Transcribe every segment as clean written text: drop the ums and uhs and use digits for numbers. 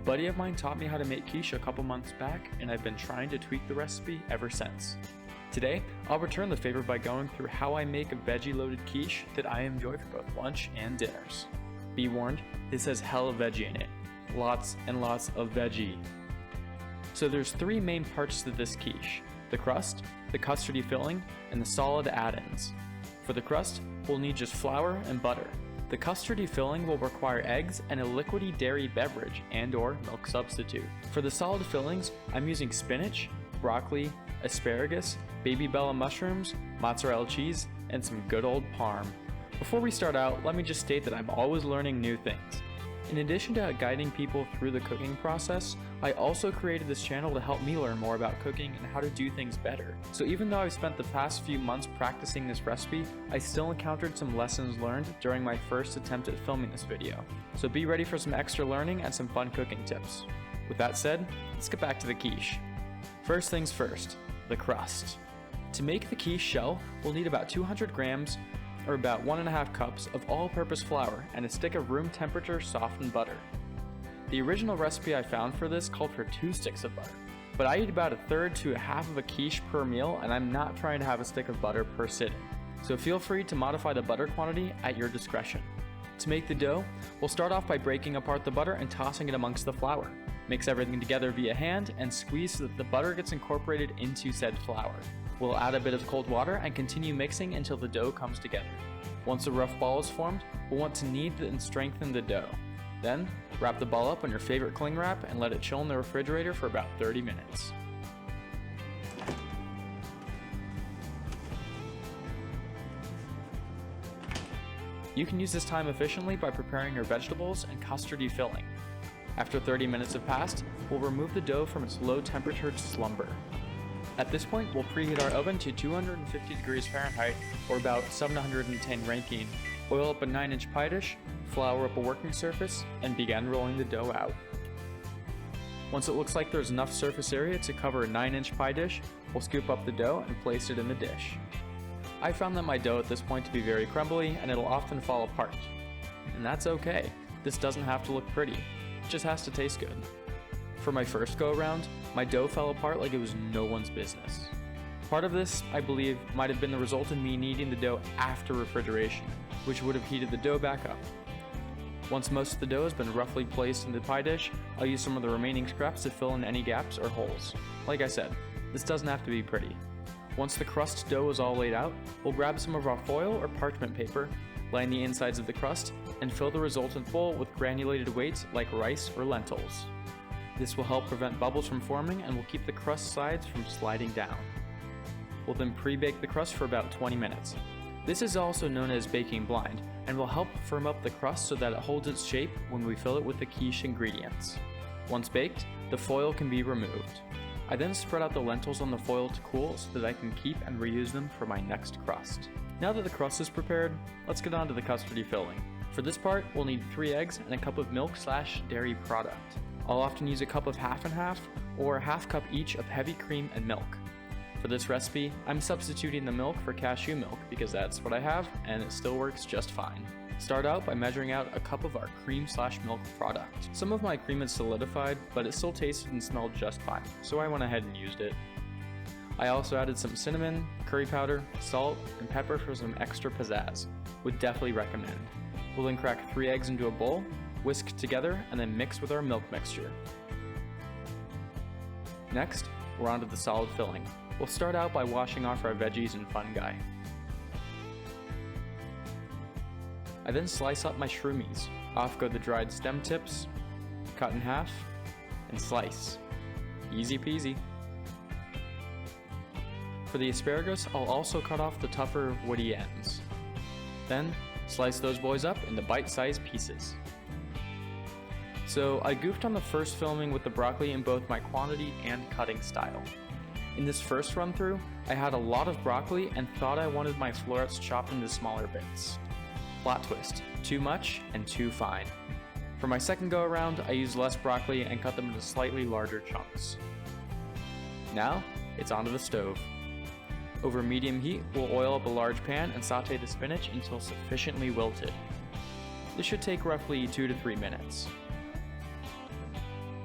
buddy of mine taught me how to make quiche a couple months back, and I've been trying to tweak the recipe ever since. Today, I'll return the favor by going through how I make a veggie-loaded quiche that I enjoy for both lunch and dinners. Be warned, this has hella veggie in it. Lots and lots of veggie. So there's three main parts to this quiche: the crust, the custardy filling, and the solid add-ins. For the crust, we'll need just flour and butter. The custardy filling will require eggs and a liquidy dairy beverage and/or milk substitute. For the solid fillings, I'm using spinach, broccoli, asparagus, baby bella mushrooms, mozzarella cheese, and some good old parm. Before we start out, let me just state that I'm always learning new things. In addition to guiding people through the cooking process, I also created this channel to help me learn more about cooking and how to do things better. So even though I've spent the past few months practicing this recipe, I still encountered some lessons learned during my first attempt at filming this video. So be ready for some extra learning and some fun cooking tips. With that said, let's get back to the quiche. First things first, the crust. To make the quiche shell, we'll need about 200 grams or about 1.5 cups of all-purpose flour and a stick of room temperature softened butter. The original recipe I found for this called for 2 sticks of butter, but I eat about 1/3 to 1/2 of a quiche per meal, and I'm not trying to have a stick of butter per sitting. So feel free to modify the butter quantity at your discretion. To make the dough, we'll start off by breaking apart the butter and tossing it amongst the flour. Mix everything together via hand and squeeze so that the butter gets incorporated into said flour. We'll add a bit of cold water and continue mixing until the dough comes together. Once a rough ball is formed, we'll want to knead and strengthen the dough. Then, wrap the ball up on your favorite cling wrap and let it chill in the refrigerator for about 30 minutes. You can use this time efficiently by preparing your vegetables and custardy filling. After 30 minutes have passed, we'll remove the dough from its low temperature to slumber. At this point, we'll preheat our oven to 250 degrees Fahrenheit or about 710 Rankine, oil up a 9-inch pie dish, flour up a working surface, and begin rolling the dough out. Once it looks like there's enough surface area to cover a 9-inch pie dish, we'll scoop up the dough and place it in the dish. I found that my dough at this point to be very crumbly and it'll often fall apart. And that's okay, this doesn't have to look pretty, it just has to taste good. For my first go around, my dough fell apart like it was no one's business. Part of this, I believe, might have been the result of me kneading the dough after refrigeration, which would have heated the dough back up. Once most of the dough has been roughly placed in the pie dish, I'll use some of the remaining scraps to fill in any gaps or holes. Like I said, this doesn't have to be pretty. Once the crust dough is all laid out, we'll grab some of our foil or parchment paper, line the insides of the crust, and fill the resultant bowl with granulated weights like rice or lentils. This will help prevent bubbles from forming and will keep the crust sides from sliding down. We'll then pre-bake the crust for about 20 minutes. This is also known as baking blind and will help firm up the crust so that it holds its shape when we fill it with the quiche ingredients. Once baked, the foil can be removed. I then spread out the lentils on the foil to cool so that I can keep and reuse them for my next crust. Now that the crust is prepared, let's get on to the custardy filling. For this part, we'll need 3 eggs and a cup of milk/dairy product. I'll often use a cup of half and half, or a half cup each of heavy cream and milk. For this recipe, I'm substituting the milk for cashew milk because that's what I have and it still works just fine. Start out by measuring out a cup of our cream/milk product. Some of my cream is solidified, but it still tasted and smelled just fine, so I went ahead and used it. I also added some cinnamon, curry powder, salt, and pepper for some extra pizzazz. Would definitely recommend. We'll then crack 3 eggs into a bowl, whisk together, and then mix with our milk mixture. Next, we're on to the solid filling. We'll start out by washing off our veggies and fungi. I then slice up my shroomies. Off go the dried stem tips, cut in half, and slice. Easy peasy. For the asparagus, I'll also cut off the tougher, woody ends. Then, slice those boys up into bite-sized pieces. So I goofed on the first filming with the broccoli in both my quantity and cutting style. In this first run through, I had a lot of broccoli and thought I wanted my florets chopped into smaller bits. Plot twist, too much and too fine. For my second go around, I used less broccoli and cut them into slightly larger chunks. Now, it's onto the stove. Over medium heat, we'll oil up a large pan and saute the spinach until sufficiently wilted. This should take roughly 2 to 3 minutes.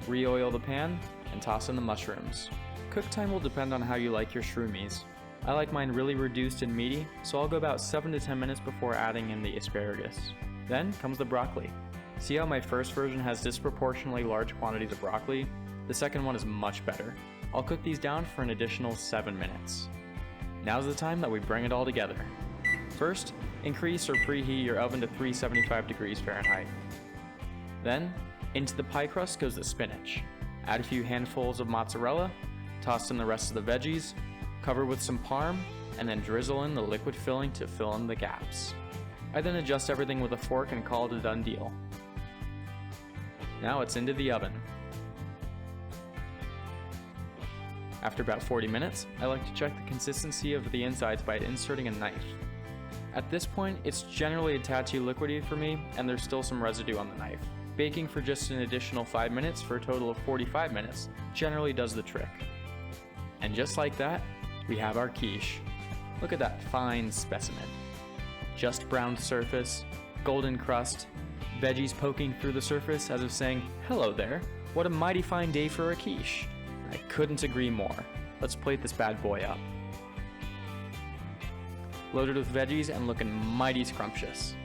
Re-oil the pan and toss in the mushrooms. Cook time will depend on how you like your shroomies. I like mine really reduced and meaty, so I'll go about 7 to 10 minutes before adding in the asparagus. Then comes the broccoli. See how my first version has disproportionately large quantities of broccoli? The second one is much better. I'll cook these down for an additional 7 minutes. Now's the time that we bring it all together. First, increase or preheat your oven to 375 degrees Fahrenheit. Then, into the pie crust goes the spinach. Add a few handfuls of mozzarella, toss in the rest of the veggies, cover with some parm, and then drizzle in the liquid filling to fill in the gaps. I then adjust everything with a fork and call it a done deal. Now it's into the oven. After about 40 minutes, I like to check the consistency of the insides by inserting a knife. At this point, it's generally a tad too liquidy for me, and there's still some residue on the knife. Baking for just an additional 5 minutes for a total of 45 minutes generally does the trick. And just like that, we have our quiche. Look at that fine specimen. Just browned surface, golden crust, veggies poking through the surface as if saying, "Hello there, what a mighty fine day for a quiche." I couldn't agree more. Let's plate this bad boy up. Loaded with veggies and looking mighty scrumptious.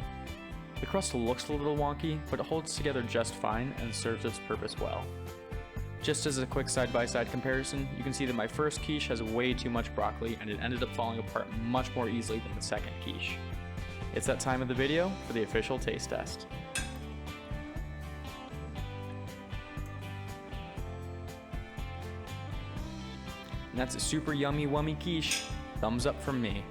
The crust looks a little wonky, but it holds together just fine and serves its purpose well. Just as a quick side-by-side comparison, you can see that my first quiche has way too much broccoli and it ended up falling apart much more easily than the second quiche. It's that time of the video for the official taste test. And that's a super yummy wummy quiche. Thumbs up from me.